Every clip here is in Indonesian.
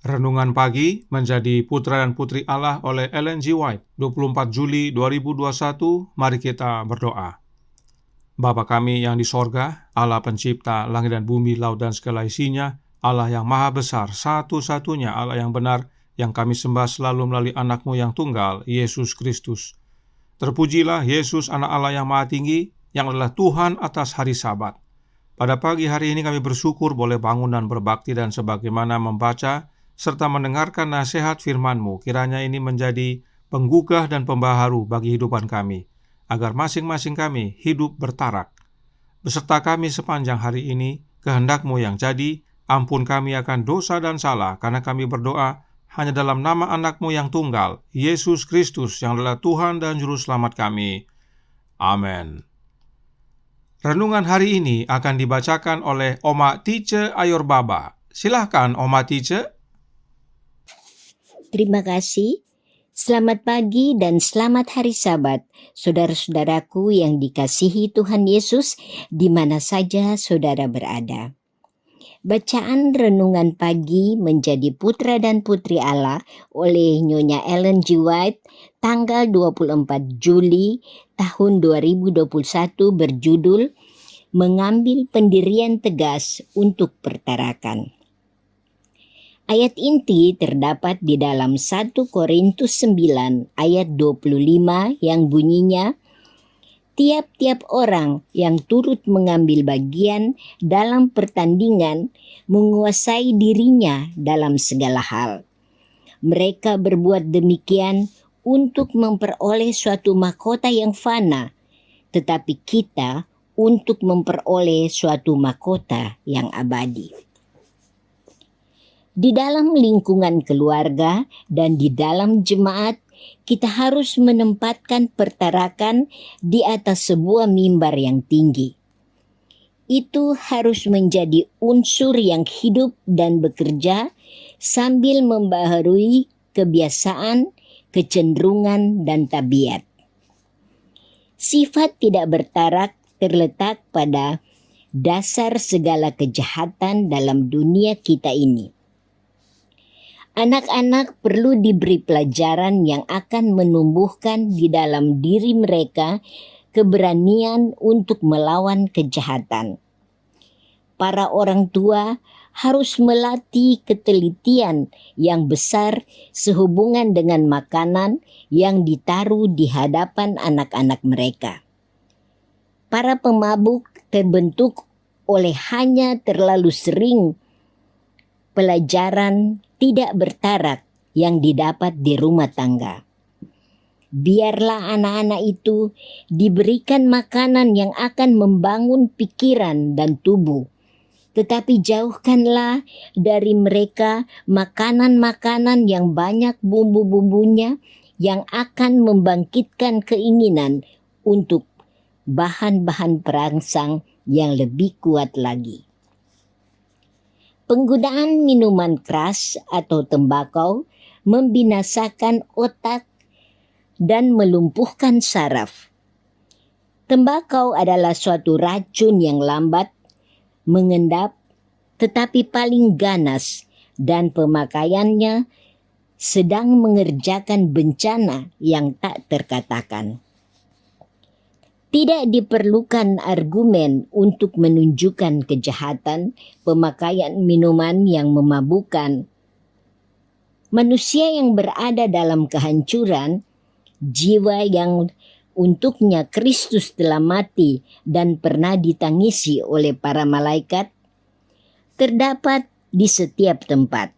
Renungan Pagi menjadi Putra dan Putri Allah oleh Ellen G. White, 24 Juli 2021. Mari kita berdoa. Bapa kami yang di sorga, Allah pencipta langit dan bumi, laut dan segala isinya, Allah yang maha besar, satu-satunya Allah yang benar, yang kami sembah selalu melalui anak-Mu yang tunggal, Yesus Kristus. Terpujilah Yesus, anak Allah yang maha tinggi, yang adalah Tuhan atas hari Sabat. Pada pagi hari ini kami bersyukur boleh bangun dan berbakti, dan sebagaimana membaca serta mendengarkan nasihat firman-Mu, kiranya ini menjadi penggugah dan pembaharu bagi hidupan kami, agar masing-masing kami hidup bertarak. Beserta kami sepanjang hari ini, kehendak-Mu yang jadi, ampun kami akan dosa dan salah, karena kami berdoa hanya dalam nama anak-Mu yang tunggal, Yesus Kristus, yang adalah Tuhan dan Juru Selamat kami. Amin. Renungan hari ini akan dibacakan oleh Oma Tice Ayorbaba. Silahkan Oma Tice. Terima kasih. Selamat pagi dan selamat hari Sabat, saudara-saudaraku yang dikasihi Tuhan Yesus, di mana saja saudara berada. Bacaan renungan pagi menjadi Putra dan Putri Allah oleh Nyonya Ellen G. White, tanggal 24 Juli tahun 2021 berjudul Mengambil Pendirian Tegas untuk Pertarakan. Ayat inti terdapat di dalam 1 Korintus 9 ayat 25 yang bunyinya, tiap-tiap orang yang turut mengambil bagian dalam pertandingan menguasai dirinya dalam segala hal. Mereka berbuat demikian untuk memperoleh suatu mahkota yang fana, tetapi kita untuk memperoleh suatu mahkota yang abadi. Di dalam lingkungan keluarga dan di dalam jemaat, kita harus menempatkan pertarakan di atas sebuah mimbar yang tinggi. Itu harus menjadi unsur yang hidup dan bekerja sambil membaharui kebiasaan, kecenderungan, dan tabiat. Sifat tidak bertarak terletak pada dasar segala kejahatan dalam dunia kita ini. Anak-anak perlu diberi pelajaran yang akan menumbuhkan di dalam diri mereka keberanian untuk melawan kejahatan. Para orang tua harus melatih ketelitian yang besar sehubungan dengan makanan yang ditaruh di hadapan anak-anak mereka. Para pemabuk terbentuk oleh hanya terlalu sering pelajaran tidak bertarak yang didapat di rumah tangga. Biarlah anak-anak itu diberikan makanan yang akan membangun pikiran dan tubuh, tetapi jauhkanlah dari mereka makanan-makanan yang banyak bumbu-bumbunya yang akan membangkitkan keinginan untuk bahan-bahan perangsang yang lebih kuat lagi. Penggunaan minuman keras atau tembakau membinasakan otak dan melumpuhkan saraf. Tembakau adalah suatu racun yang lambat, mengendap, tetapi paling ganas, dan pemakaiannya sedang mengerjakan bencana yang tak terkatakan. Tidak diperlukan argumen untuk menunjukkan kejahatan pemakaian minuman yang memabukkan. Manusia yang berada dalam kehancuran, jiwa yang untuknya Kristus telah mati dan pernah ditangisi oleh para malaikat, terdapat di setiap tempat.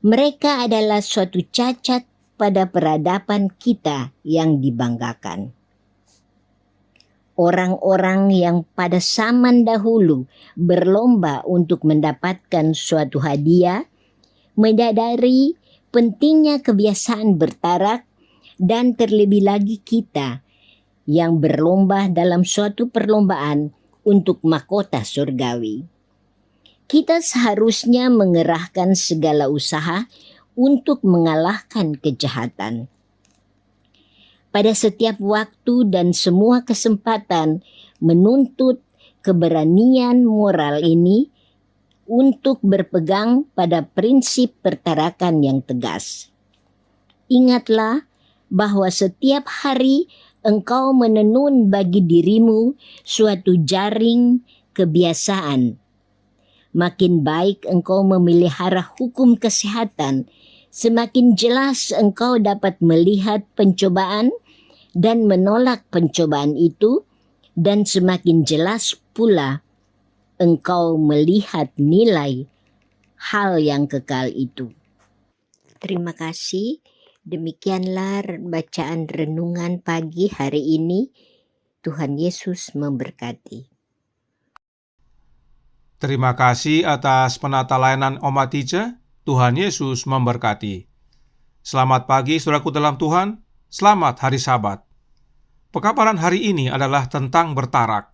Mereka adalah suatu cacat pada peradaban kita yang dibanggakan. Orang-orang yang pada zaman dahulu berlomba untuk mendapatkan suatu hadiah, menyadari pentingnya kebiasaan bertarak, dan terlebih lagi kita yang berlomba dalam suatu perlombaan untuk mahkota surgawi. Kita seharusnya mengerahkan segala usaha untuk mengalahkan kejahatan. Pada setiap waktu dan semua kesempatan menuntut keberanian moral ini untuk berpegang pada prinsip pertarakan yang tegas. Ingatlah bahwa setiap hari engkau menenun bagi dirimu suatu jaring kebiasaan. Makin baik engkau memelihara hukum kesehatan, semakin jelas engkau dapat melihat pencobaan dan menolak pencobaan itu, dan semakin jelas pula engkau melihat nilai hal yang kekal itu. Terima kasih. Demikianlah bacaan renungan pagi hari ini. Tuhan Yesus memberkati. Terima kasih atas penata layanan Oma Tica. Tuhan Yesus memberkati. Selamat pagi saudaraku dalam Tuhan. Selamat hari Sabat. Pekabaran hari ini adalah tentang bertarak.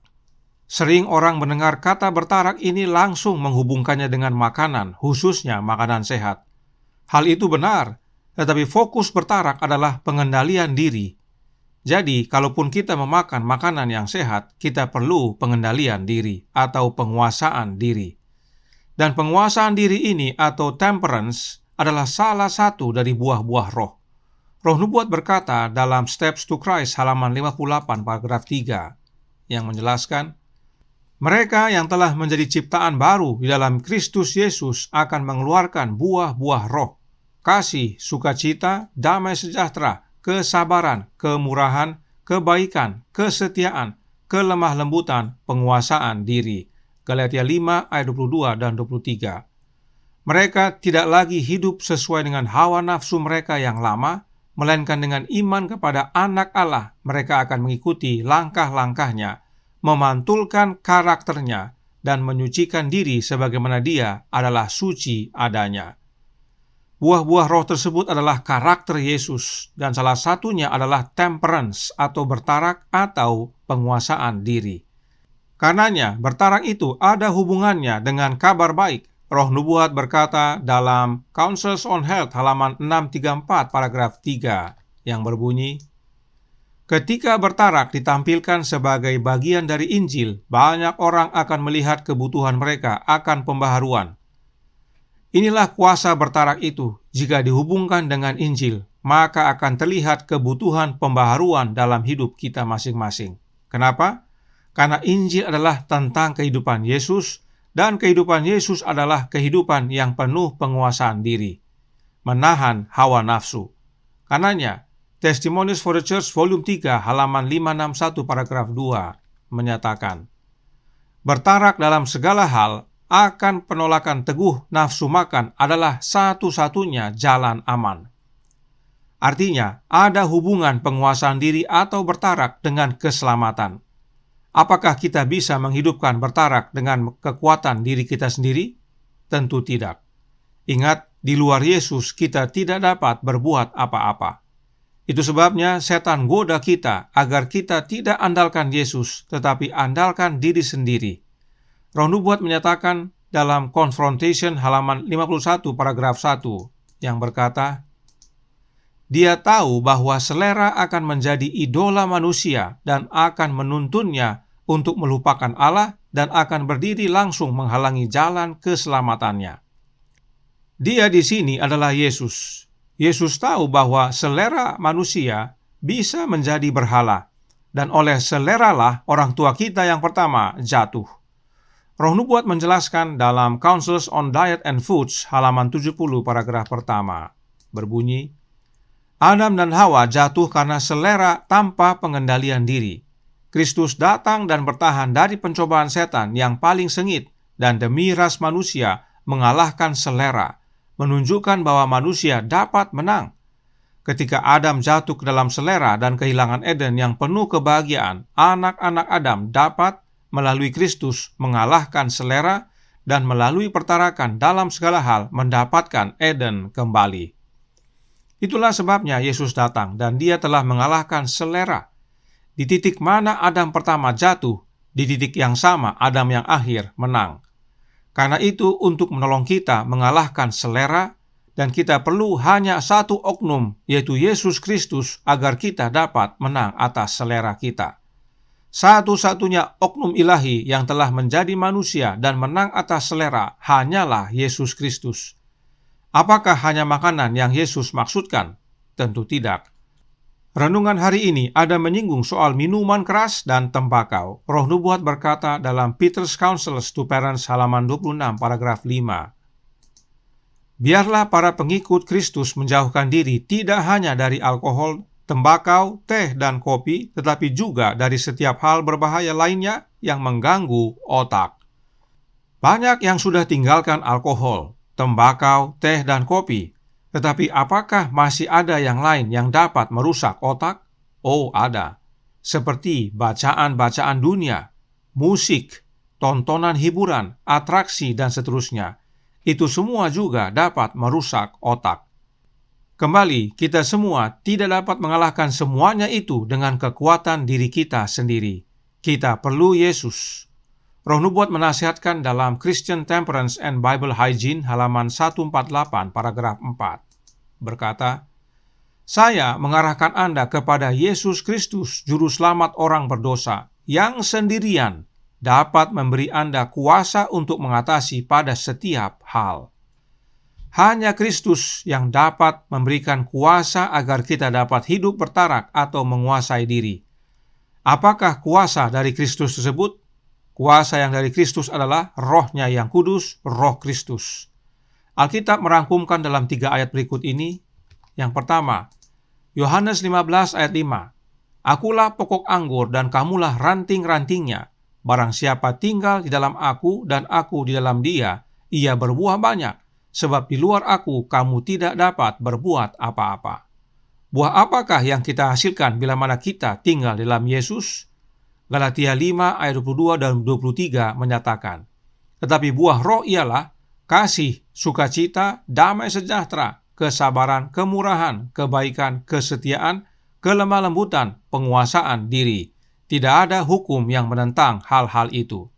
Sering orang mendengar kata bertarak ini langsung menghubungkannya dengan makanan, khususnya makanan sehat. Hal itu benar, tetapi fokus bertarak adalah pengendalian diri. Jadi, kalaupun kita memakan makanan yang sehat, kita perlu pengendalian diri atau penguasaan diri. Dan penguasaan diri ini atau temperance adalah salah satu dari buah-buah roh. Roh Nubuat berkata dalam Steps to Christ halaman 58 paragraf 3 yang menjelaskan, mereka yang telah menjadi ciptaan baru di dalam Kristus Yesus akan mengeluarkan buah-buah roh, kasih, sukacita, damai sejahtera, kesabaran, kemurahan, kebaikan, kesetiaan, kelemah lembutan, penguasaan diri. Galatia 5 ayat 22 dan 23. Mereka tidak lagi hidup sesuai dengan hawa nafsu mereka yang lama, melainkan dengan iman kepada Anak Allah. Mereka akan mengikuti langkah-langkahnya, memantulkan karakternya, dan menyucikan diri sebagaimana Dia adalah suci adanya. Buah-buah roh tersebut adalah karakter Yesus, dan salah satunya adalah temperance atau bertarak atau penguasaan diri. Karenanya, bertarak itu ada hubungannya dengan kabar baik. Roh Nubuat berkata dalam Counsels on Health halaman 634 paragraf 3 yang berbunyi, ketika bertarak ditampilkan sebagai bagian dari Injil, banyak orang akan melihat kebutuhan mereka akan pembaharuan. Inilah kuasa bertarak itu. Jika dihubungkan dengan Injil, maka akan terlihat kebutuhan pembaharuan dalam hidup kita masing-masing. Kenapa? Karena Injil adalah tentang kehidupan Yesus, dan kehidupan Yesus adalah kehidupan yang penuh penguasaan diri, menahan hawa nafsu. Karenanya, Testimonies for the Church volume 3 halaman 561 paragraf 2 menyatakan, bertarak dalam segala hal akan penolakan teguh nafsu makan adalah satu-satunya jalan aman. Artinya, ada hubungan penguasaan diri atau bertarak dengan keselamatan. Apakah kita bisa menghidupkan bertarak dengan kekuatan diri kita sendiri? Tentu tidak. Ingat, di luar Yesus kita tidak dapat berbuat apa-apa. Itu sebabnya setan goda kita agar kita tidak andalkan Yesus, tetapi andalkan diri sendiri. Roh Nubuat menyatakan dalam Confrontation halaman 51 paragraf 1 yang berkata, dia tahu bahwa selera akan menjadi idola manusia dan akan menuntunnya untuk melupakan Allah dan akan berdiri langsung menghalangi jalan keselamatannya. Dia di sini adalah Yesus. Yesus tahu bahwa selera manusia bisa menjadi berhala, dan oleh seleralah orang tua kita yang pertama jatuh. Roh Nubuat menjelaskan dalam Counsels on Diet and Foods halaman 70 paragraf pertama berbunyi, Adam dan Hawa jatuh karena selera tanpa pengendalian diri. Kristus datang dan bertahan dari pencobaan setan yang paling sengit, dan demi ras manusia mengalahkan selera, menunjukkan bahwa manusia dapat menang. Ketika Adam jatuh ke dalam selera dan kehilangan Eden yang penuh kebahagiaan, anak-anak Adam dapat melalui Kristus mengalahkan selera dan melalui pertarakan dalam segala hal mendapatkan Eden kembali. Itulah sebabnya Yesus datang dan Dia telah mengalahkan selera. Di titik mana Adam pertama jatuh, di titik yang sama Adam yang akhir menang. Karena itu untuk menolong kita mengalahkan selera, dan kita perlu hanya satu oknum, yaitu Yesus Kristus, agar kita dapat menang atas selera kita. Satu-satunya oknum ilahi yang telah menjadi manusia dan menang atas selera hanyalah Yesus Kristus. Apakah hanya makanan yang Yesus maksudkan? Tentu tidak. Renungan hari ini ada menyinggung soal minuman keras dan tembakau. Roh Nubuat berkata dalam Peter's Counsels to Parents halaman 26 paragraf 5. Biarlah para pengikut Kristus menjauhkan diri tidak hanya dari alkohol, tembakau, teh, dan kopi, tetapi juga dari setiap hal berbahaya lainnya yang mengganggu otak. Banyak yang sudah tinggalkan alkohol, tembakau, teh, dan kopi. Tetapi apakah masih ada yang lain yang dapat merusak otak? Oh, ada. Seperti bacaan-bacaan dunia, musik, tontonan hiburan, atraksi, dan seterusnya. Itu semua juga dapat merusak otak. Kembali, kita semua tidak dapat mengalahkan semuanya itu dengan kekuatan diri kita sendiri. Kita perlu Yesus. Roh Nubuat menasihatkan dalam Christian Temperance and Bible Hygiene halaman 148 paragraf 4. Berkata, "Saya mengarahkan Anda kepada Yesus Kristus, Juru Selamat orang berdosa, yang sendirian dapat memberi Anda kuasa untuk mengatasi pada setiap hal." Hanya Kristus yang dapat memberikan kuasa agar kita dapat hidup bertarak atau menguasai diri. Apakah kuasa dari Kristus tersebut? Kuasa yang dari Kristus adalah Roh-Nya yang kudus, Roh Kristus. Alkitab merangkumkan dalam 3 ayat berikut ini. Yang pertama, Yohanes 15 ayat 5. "Akulah pokok anggur dan kamulah ranting-rantingnya. Barang siapa tinggal di dalam aku dan aku di dalam dia, ia berbuah banyak. Sebab di luar aku kamu tidak dapat berbuat apa-apa." Buah apakah yang kita hasilkan bila mana kita tinggal di dalam Yesus? Galatia 5 ayat 22 dan 23 menyatakan, "Tetapi buah roh ialah kasih, sukacita, damai sejahtera, kesabaran, kemurahan, kebaikan, kesetiaan, kelemah lembutan, penguasaan diri. Tidak ada hukum yang menentang hal-hal itu."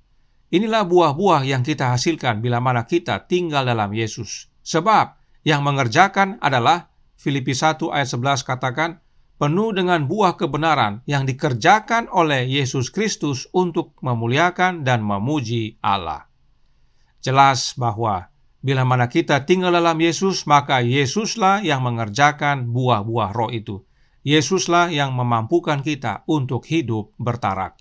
Inilah buah-buah yang kita hasilkan bila mana kita tinggal dalam Yesus. Sebab yang mengerjakan adalah, Filipi 1 ayat 11 katakan, penuh dengan buah kebenaran yang dikerjakan oleh Yesus Kristus untuk memuliakan dan memuji Allah. Jelas bahwa bila mana kita tinggal dalam Yesus, maka Yesuslah yang mengerjakan buah-buah roh itu. Yesuslah yang memampukan kita untuk hidup bertarak.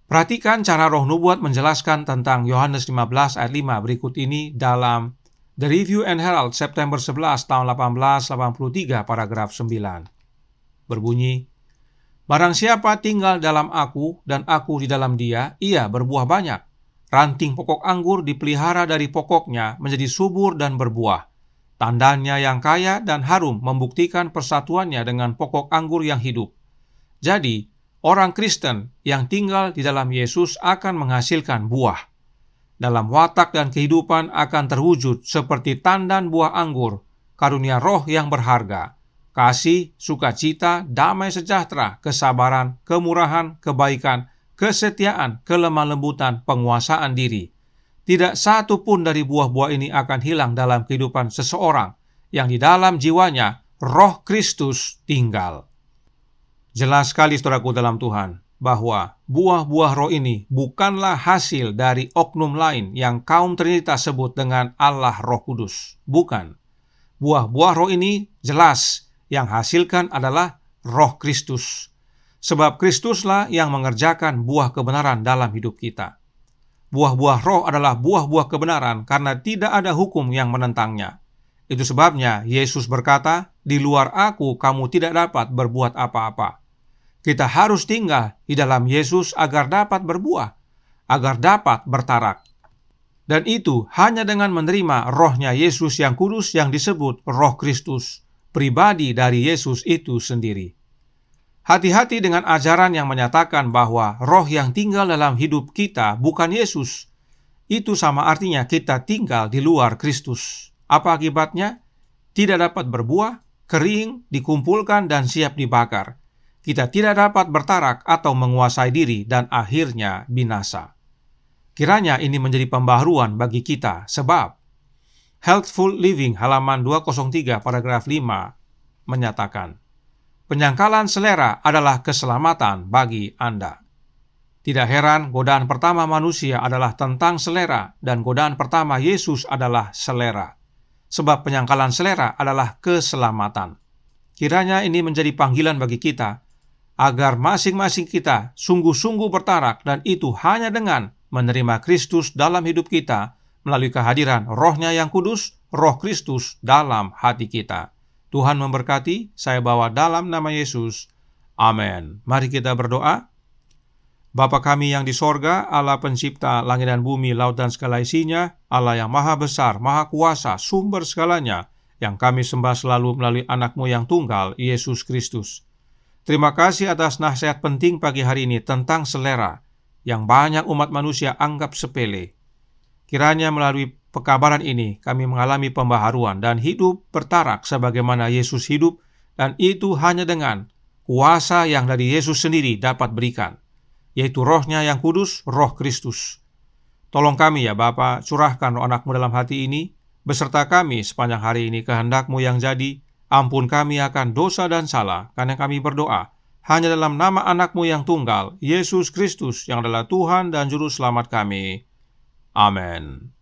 Perhatikan cara Roh Nubuat menjelaskan tentang Yohanes 15 ayat 5 berikut ini dalam The Review and Herald September 11 tahun 1883 paragraf 9. Berbunyi, "Barang siapa tinggal dalam aku dan aku di dalam dia, ia berbuah banyak. Ranting pokok anggur dipelihara dari pokoknya menjadi subur dan berbuah. Tandanya yang kaya dan harum membuktikan persatuannya dengan pokok anggur yang hidup." Jadi, orang Kristen yang tinggal di dalam Yesus akan menghasilkan buah. Dalam watak dan kehidupan akan terwujud seperti tandan buah anggur, karunia roh yang berharga, kasih, sukacita, damai sejahtera, kesabaran, kemurahan, kebaikan, kesetiaan, kelemah lembutan, penguasaan diri. Tidak satu pun dari buah-buah ini akan hilang dalam kehidupan seseorang yang di dalam jiwanya Roh Kristus tinggal. Jelas sekali saudaraku dalam Tuhan, bahwa buah-buah roh ini bukanlah hasil dari oknum lain yang kaum Trinitas sebut dengan Allah Roh Kudus. Bukan. Buah-buah roh ini jelas yang hasilkan adalah Roh Kristus. Sebab Kristuslah yang mengerjakan buah kebenaran dalam hidup kita. Buah-buah roh adalah buah-buah kebenaran karena tidak ada hukum yang menentangnya. Itu sebabnya Yesus berkata, "Di luar aku kamu tidak dapat berbuat apa-apa." Kita harus tinggal di dalam Yesus agar dapat berbuah, agar dapat bertarak. Dan itu hanya dengan menerima Roh-Nya Yesus yang kudus yang disebut Roh Kristus, pribadi dari Yesus itu sendiri. Hati-hati dengan ajaran yang menyatakan bahwa roh yang tinggal dalam hidup kita bukan Yesus. Itu sama artinya kita tinggal di luar Kristus. Apa akibatnya? Tidak dapat berbuah, kering, dikumpulkan, dan siap dibakar. Kita tidak dapat bertarak atau menguasai diri dan akhirnya binasa. Kiranya ini menjadi pembaharuan bagi kita, sebab Healthful Living halaman 203 paragraf 5 menyatakan, penyangkalan selera adalah keselamatan bagi Anda. Tidak heran godaan pertama manusia adalah tentang selera, dan godaan pertama Yesus adalah selera. Sebab penyangkalan selera adalah keselamatan. Kiranya ini menjadi panggilan bagi kita, agar masing-masing kita sungguh-sungguh bertarak, dan itu hanya dengan menerima Kristus dalam hidup kita, melalui kehadiran Roh-Nya yang kudus, Roh Kristus dalam hati kita. Tuhan memberkati, saya bawa dalam nama Yesus. Amin. Mari kita berdoa. Bapa kami yang di sorga, Allah pencipta langit dan bumi, laut dan segala isinya, Allah yang maha besar, maha kuasa, sumber segalanya, yang kami sembah selalu melalui anak-Mu yang tunggal, Yesus Kristus. Terima kasih atas nasihat penting pagi hari ini tentang selera, yang banyak umat manusia anggap sepele. Kiranya melalui pekabaran ini, kami mengalami pembaharuan dan hidup bertarak sebagaimana Yesus hidup, dan itu hanya dengan kuasa yang dari Yesus sendiri dapat berikan, yaitu Roh-Nya yang kudus, Roh Kristus. Tolong kami ya Bapa, curahkan Roh Anak-Mu dalam hati ini, beserta kami sepanjang hari ini kehendak-Mu yang jadi. Ampun kami akan dosa dan salah, karena kami berdoa hanya dalam nama Anak-Mu yang tunggal, Yesus Kristus, yang adalah Tuhan dan Juru Selamat kami. Amin.